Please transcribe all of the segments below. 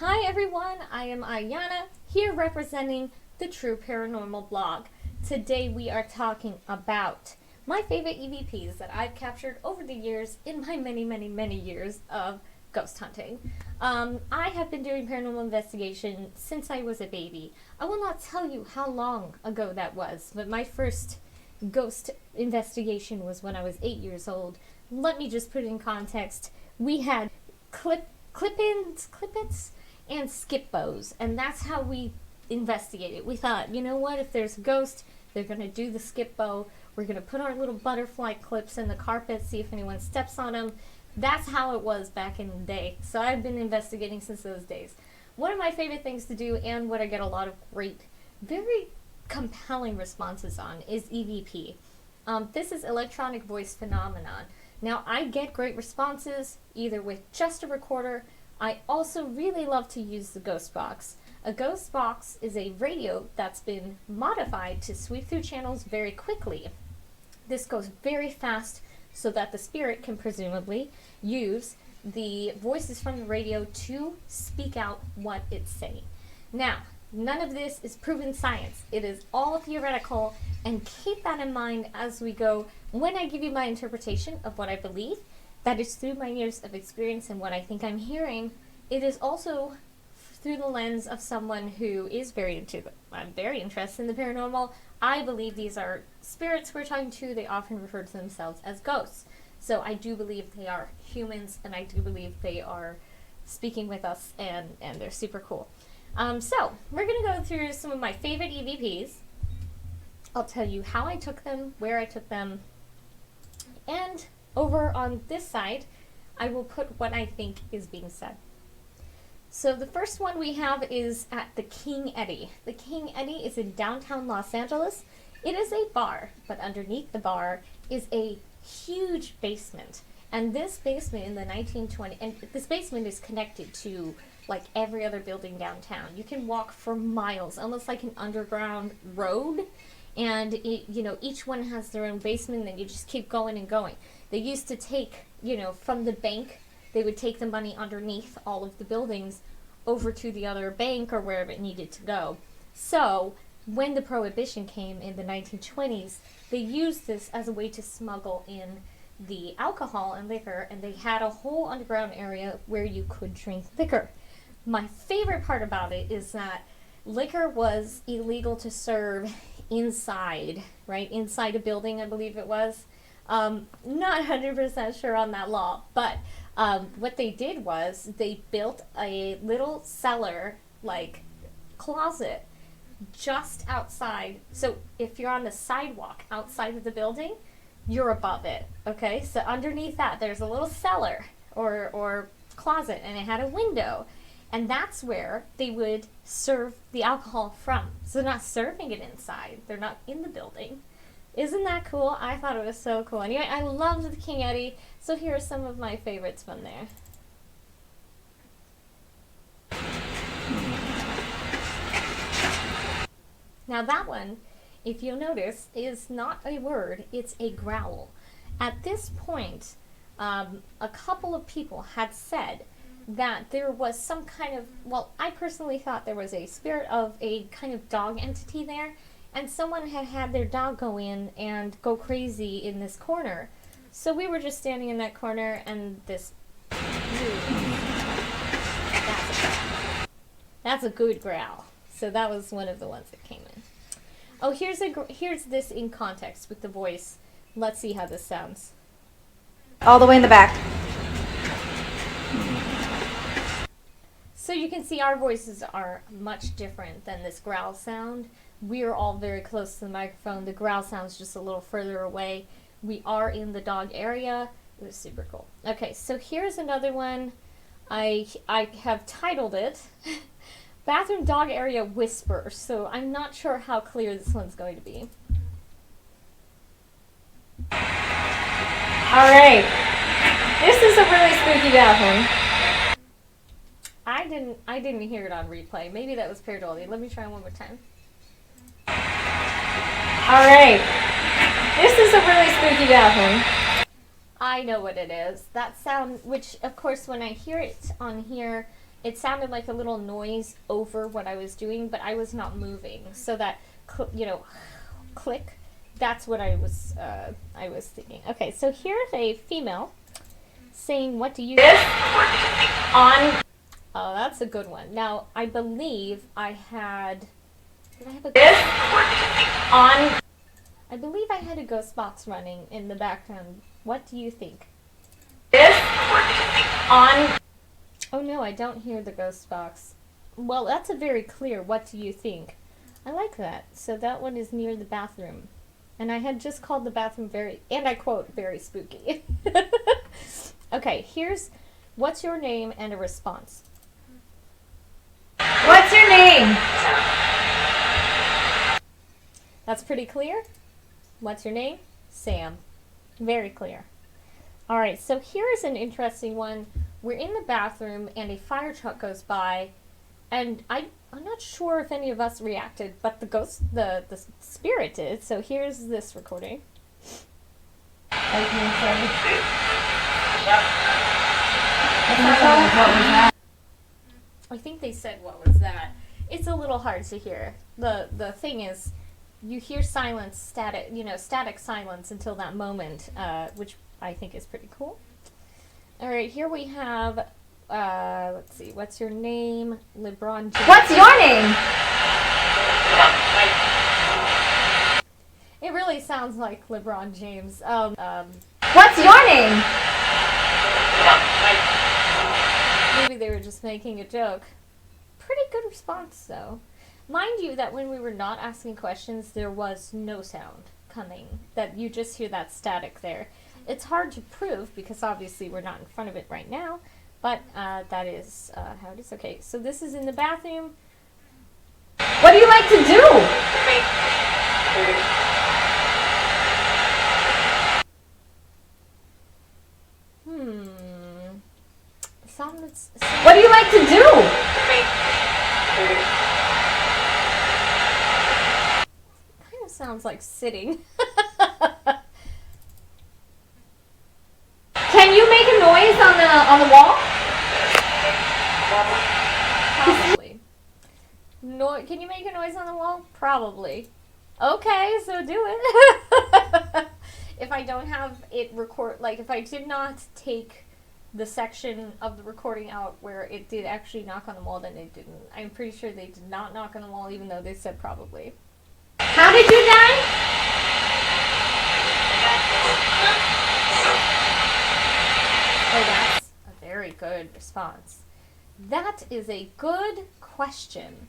Hi everyone, I am Ayana, here representing the True Paranormal blog. Today we are talking about my favorite EVPs that I've captured over the years in my many years of ghost hunting. I have been doing paranormal investigation since I was a baby. I will not tell you how long ago that was, but my first ghost investigation was when I was 8 years old. Let me just put it in context. We had clip-ins, and skip bows, and that's how we investigated. We thought, you know what, if there's a ghost, they're going to do the skip bow. We're going to put our little butterfly clips in the carpet, see if anyone steps on them. That's how it was back in the day. So I've been investigating since those days. One of my favorite things to do, and what I get a lot of great, very compelling responses on, is EVP. This is electronic voice phenomenon. Now, I get great responses either with just a recorder. I also really love to use the ghost box. A ghost box is a radio that's been modified to sweep through channels very quickly. This goes very fast so that the spirit can presumably use the voices from the radio to speak out what it's saying. Now, none of this is proven science. It is all theoretical, and keep that in mind as we go. When I give you my interpretation of what I believe, that is through my years of experience and what I think I'm hearing. It is also through the lens of someone who is I'm very interested in the paranormal. I believe these are spirits we're talking to. They often refer to themselves as ghosts. So I do believe they are humans, and I do believe they are speaking with us, and they're super cool. So we're going to go through some of my favorite EVPs. I'll tell you how I took them, where I took them, and over on this side, I will put what I think is being said. So the first one we have is at the King Eddie. The King Eddie is in downtown Los Angeles. It is a bar, but underneath the bar is a huge basement. And this basement in the 1920s, and this basement is connected to like every other building downtown. You can walk for miles, almost like an underground road. And each one has their own basement, and you just keep going and going. They used to take, from the bank, they would take the money underneath all of the buildings over to the other bank or wherever it needed to go. So when the Prohibition came in the 1920s, they used this as a way to smuggle in the alcohol and liquor, and they had a whole underground area where you could drink liquor. My favorite part about it is that liquor was illegal to serve inside, right? Inside a building, I believe it was. Not 100% sure on that law, but what they did was they built a little cellar, like closet, just outside. So if you're on the sidewalk outside of the building, you're above it, okay? So underneath that, there's a little cellar or closet, and it had a window. And that's where they would serve the alcohol from. So they're not serving it inside. They're not in the building. Isn't that cool? I thought it was so cool. Anyway, I loved the King Eddie. So here are some of my favorites from there. Now that one, if you'll notice, is not a word. It's a growl. At this point, a couple of people had said that there was some kind of, well, I personally thought there was a spirit of a kind of dog entity there, and someone had had their dog go in and go crazy in this corner. So we were just standing in that corner, and this, that's a good growl. So that was one of the ones that came in. Oh, here's this in context with the voice. Let's see how this sounds. All the way in the back. So you can see our voices are much different than this growl sound. We are all very close to the microphone. The growl sounds just a little further away. We are in the dog area. It was super cool. Okay, so here's another one. I have titled it Bathroom Dog Area Whisper. So I'm not sure how clear this one's going to be. All right. This is a really spooky bathroom. I didn't hear it on replay. Maybe that was pareidolia. Let me try one more time. All right. This is a really spooky bathroom. I know what it is. That sound, which of course when I hear it on here, it sounded like a little noise over what I was doing, but I was not moving. So that, click, that's what I was thinking. Okay, so here's a female saying, what do you think? On. Oh, that's a good one. Now, I believe I had... Did I have a ghost? On. I believe I had a ghost box running in the background. What do you think? On. Oh no, I don't hear the ghost box. Well, that's a very clear, what do you think? I like that. So that one is near the bathroom. And I had just called the bathroom very, and I quote, very spooky. Okay, here's, what's your name and a response. What's your name? That's pretty clear. What's your name? Sam. Very clear. All right, so here's an interesting one. We're in the bathroom and a fire truck goes by, and I'm not sure if any of us reacted, but the ghost, the spirit did. So here's this recording. I think they said, what was that? It's a little hard to hear. The thing is, you hear silence, static silence until that moment, which I think is pretty cool. All right, here we have, let's see, what's your name? LeBron James. What's your name? It really sounds like LeBron James. What's your name? Maybe they were just making a joke. Pretty good response, though. Mind you that when we were not asking questions, there was no sound coming. That you just hear that static there. It's hard to prove because obviously we're not in front of it right now, but that is how it is. Okay, so this is in the bathroom. What do you like to do? What do you like to do? Kind of sounds like sitting. Can you make a noise on the wall? Probably. Can you make a noise on the wall? Probably. Okay, so do it. If I don't have it if I did not take the section of the recording out where it did actually knock on the wall, then it didn't. I'm pretty sure they did not knock on the wall, even though they said probably. How did you die? Oh, that's a very good response. That is a good question.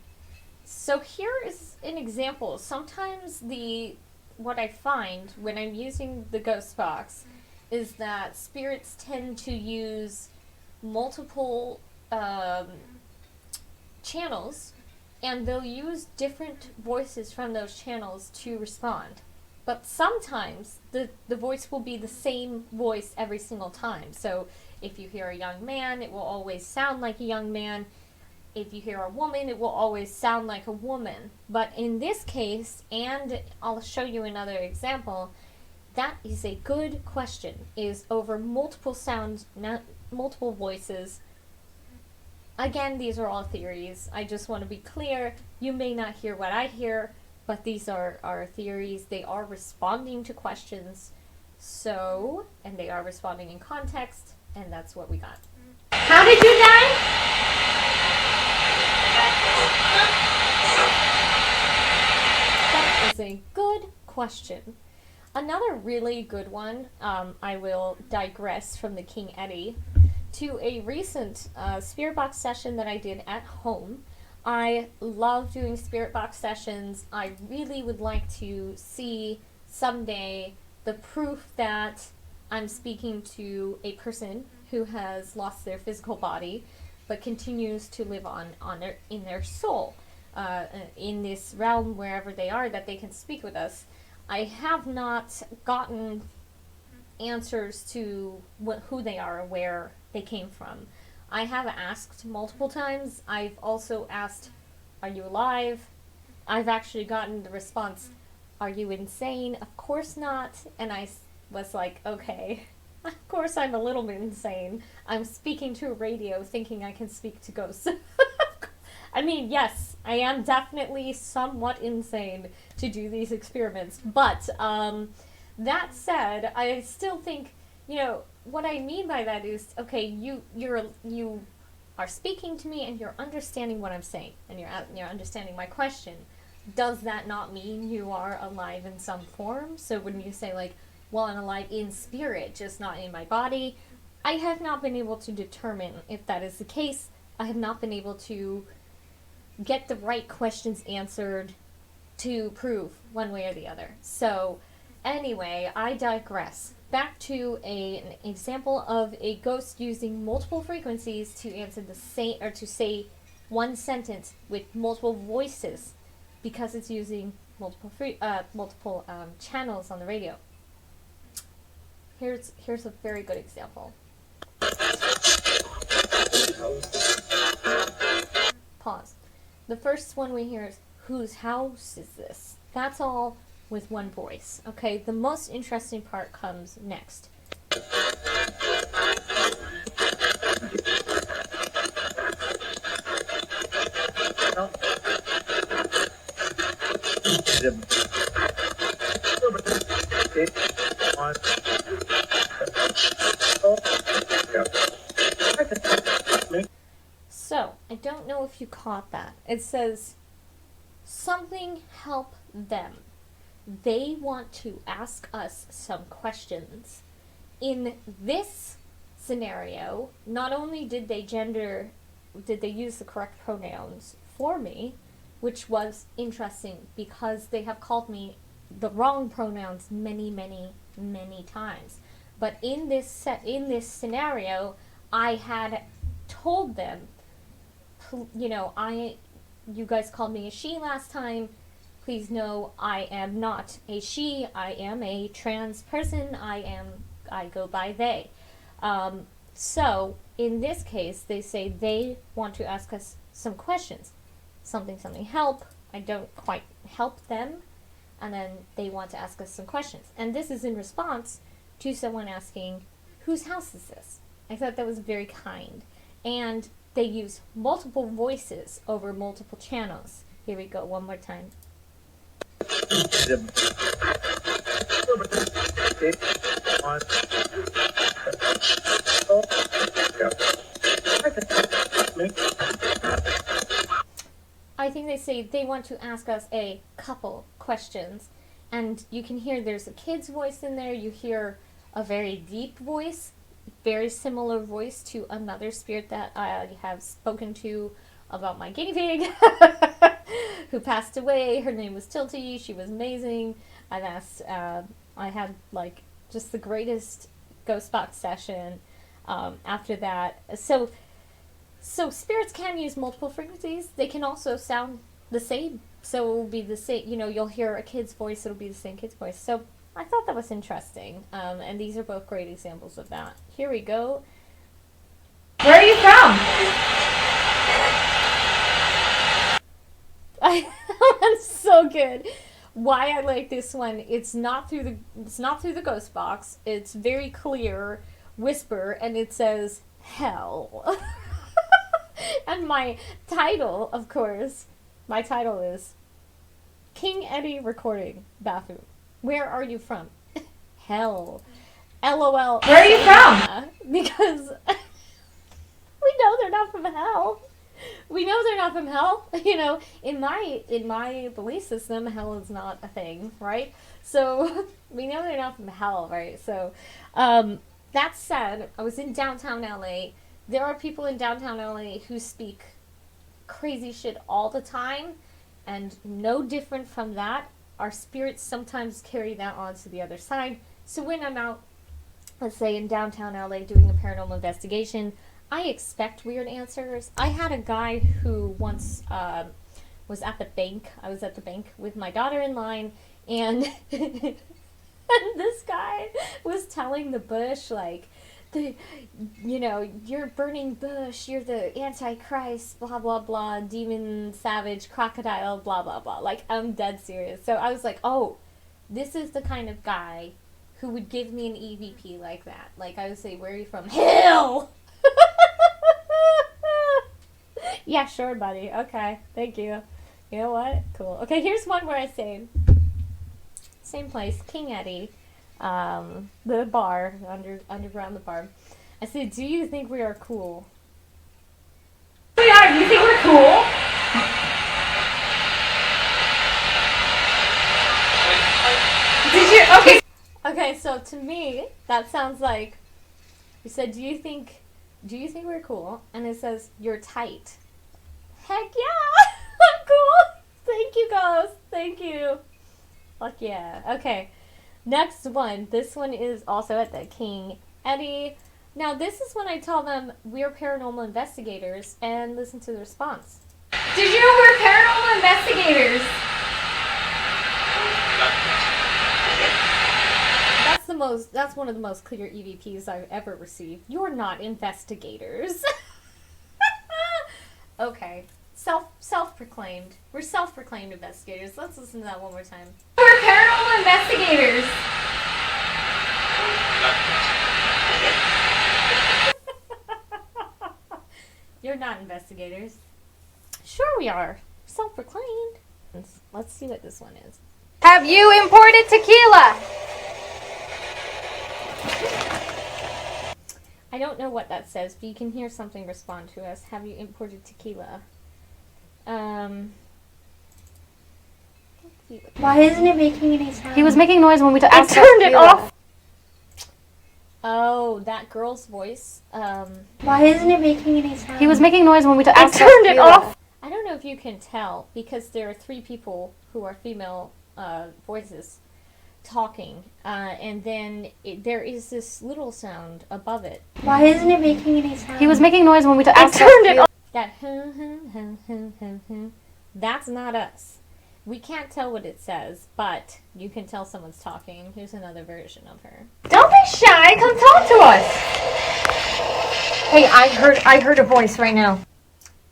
So here is an example. Sometimes what I find when I'm using the ghost box is that spirits tend to use multiple channels, and they'll use different voices from those channels to respond. But sometimes the voice will be the same voice every single time. So if you hear a young man, it will always sound like a young man. If you hear a woman, it will always sound like a woman. But in this case, and I'll show you another example, that is a good question, is over multiple sounds, not multiple voices. Again, these are all theories. I just want to be clear. You may not hear what I hear, but these are our theories. They are responding to questions. So, and they are responding in context, and that's what we got. How did you die? That is a good question. Another really good one, I will digress from the King Eddie to a recent spirit box session that I did at home. I love doing spirit box sessions. I really would like to see someday the proof that I'm speaking to a person who has lost their physical body but continues to live in their soul, in this realm wherever they are, that they can speak with us. I have not gotten answers to who they are or where they came from. I have asked multiple times. I've also asked, are you alive? I've actually gotten the response, are you insane? Of course not. And I was like, okay, Of course, I'm a little bit insane. I'm speaking to a radio thinking I can speak to ghosts. I mean, yes, I am definitely somewhat insane to do these experiments. But that said, I still think, what I mean by that is, okay, you are speaking to me and you're understanding what I'm saying and you're understanding my question. Does that not mean you are alive in some form? So when you say like, well, I'm alive in spirit, just not in my body, I have not been able to determine if that is the case. I have not been able to get the right questions answered to prove one way or the other. So anyway, I digress. Back to an example of a ghost using multiple frequencies to answer the same, or to say one sentence with multiple voices, because it's using multiple channels on the radio. Here's a very good example. Pause. The first one we hear is, "Whose house is this?" That's all with one voice. Okay, the most interesting part comes next. So, I don't know if you caught that. It says, something help them. They want to ask us some questions. In this scenario, not only did they use the correct pronouns for me, which was interesting because they have called me the wrong pronouns many, many, many times. But in this scenario, I had told them, you guys called me a she last time. Please know I am not a she. I am a trans person. I go by they. So in this case, they say they want to ask us some questions. Something help. I don't quite help them. And then they want to ask us some questions. And this is in response to someone asking, whose house is this? I thought that was very kind. And they use multiple voices over multiple channels. Here we go, one more time. I think they say they want to ask us a couple questions. And you can hear there's a kid's voice in there. You hear a very deep voice, very similar voice to another spirit that I have spoken to about my guinea pig who passed away. Her name was Tilty. She was amazing. I've asked, I had like just the greatest ghost box session after that. So spirits can use multiple frequencies. They can also sound the same. So it will be the same, you'll hear a kid's voice, it'll be the same kid's voice. So I thought that was interesting. And these are both great examples of that. Here we go. Where are you from? That's so good. Why I like this one, it's not through the ghost box. It's very clear whisper, and it says hell. And my title, of course, is King Eddie Recording Bathroom. Where are you from? Hell. LOL. Where are you from? Because we know they're not from hell. We know they're not from hell. In my belief system, hell is not a thing, right? So we know they're not from hell, right? So that said, I was in downtown LA. There are people in downtown LA who speak crazy shit all the time, and no different from that, our spirits sometimes carry that on to the other side. So when I'm out, let's say in downtown LA doing a paranormal investigation, I expect weird answers. I had a guy who once was at the bank. I was at the bank with my daughter in line, and and this guy was telling the bush, like, you're burning bush, you're the Antichrist, blah, blah, blah, demon, savage, crocodile, blah, blah, blah. Like, I'm dead serious. So I was like, oh, this is the kind of guy who would give me an EVP like that. Like, I would say, where are you from? Hell! Yeah, sure, buddy. Okay, thank you. You know what? Cool. Okay, here's one where I say, same place, King Eddie, the bar, underground the bar. I said, do you think we are cool? We are. Do you think we're cool? Did you? Okay. Okay, so to me, that sounds like, you said, do you think we're cool? And it says, you're tight. Heck yeah! I'm cool! Thank you, Ghost. Thank you. Fuck yeah. Okay, next one. This one is also at the King Eddie. Now, this is when I tell them we're paranormal investigators and listen to the response. Did you know we're paranormal investigators? That's one of the most clear EVPs I've ever received. You're not investigators. Okay. Self-proclaimed. We're self-proclaimed investigators. Let's listen to that one more time. We're paranormal investigators. You're not investigators. Sure we are. Self-proclaimed. Let's see what this one is. Have you imported tequila? I don't know what that says, but you can hear something respond to us. Have you imported tequila? Why isn't it making any sound? He was making noise when we I turned it off. Oh, that girl's voice. Why isn't it making any sound? He was making noise when we I turned it off. I don't know if you can tell, because there are 3 people who are female voices talking, and then there is this little sound above it. Why isn't it making any sound? He was making noise when we I turned it off. That hum. That's not us. We can't tell what it says, but you can tell someone's talking. Here's another version of her. Don't be shy. Come talk to us. Hey, I heard a voice right now.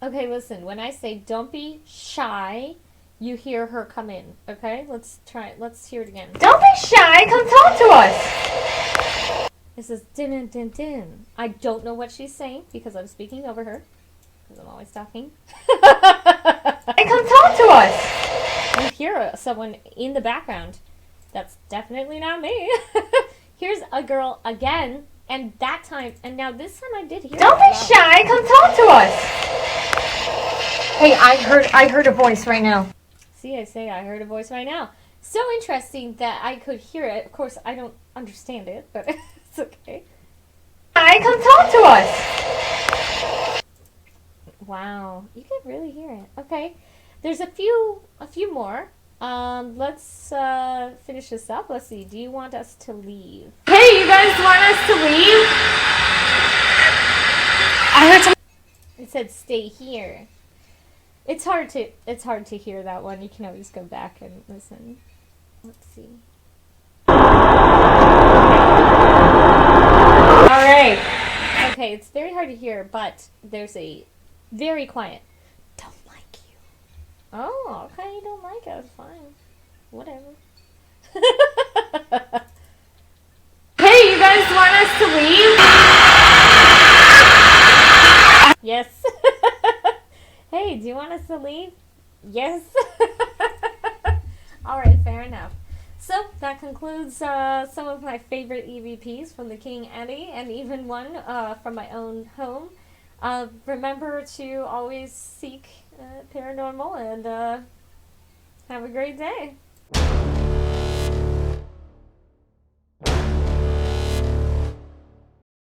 Okay, listen. When I say don't be shy, you hear her come in. Okay, let's try it. Let's hear it again. Don't be shy. Come talk to us. This is din din din. I don't know what she's saying because I'm speaking over her. Because I'm always talking. Hey, come talk to us. You hear someone in the background. That's definitely not me. Here's a girl again, and that time, and now this time I did hear. Don't be shy. Come talk to us. Hey, I heard a voice right now. See, I say I heard a voice right now. So interesting that I could hear it. Of course, I don't understand it, but it's okay. Hi, come talk to us. Wow, you can really hear it. Okay, there's a few more. Let's finish this up. Let's see. Do you want us to leave? Hey, you guys want us to leave? I heard some. It said stay here. It's hard to hear that one. You can always go back and listen. Let's see. All right. Okay, it's very hard to hear, but there's a very quiet. Don't like you. Oh, okay, you don't like us. Fine. Whatever. Hey, you guys want us to leave? Yes. Hey, do you want us to leave? Yes. All right, fair enough. So that concludes some of my favorite EVPs from the King Eddie, and even one from my own home. Remember to always seek paranormal, and have a great day.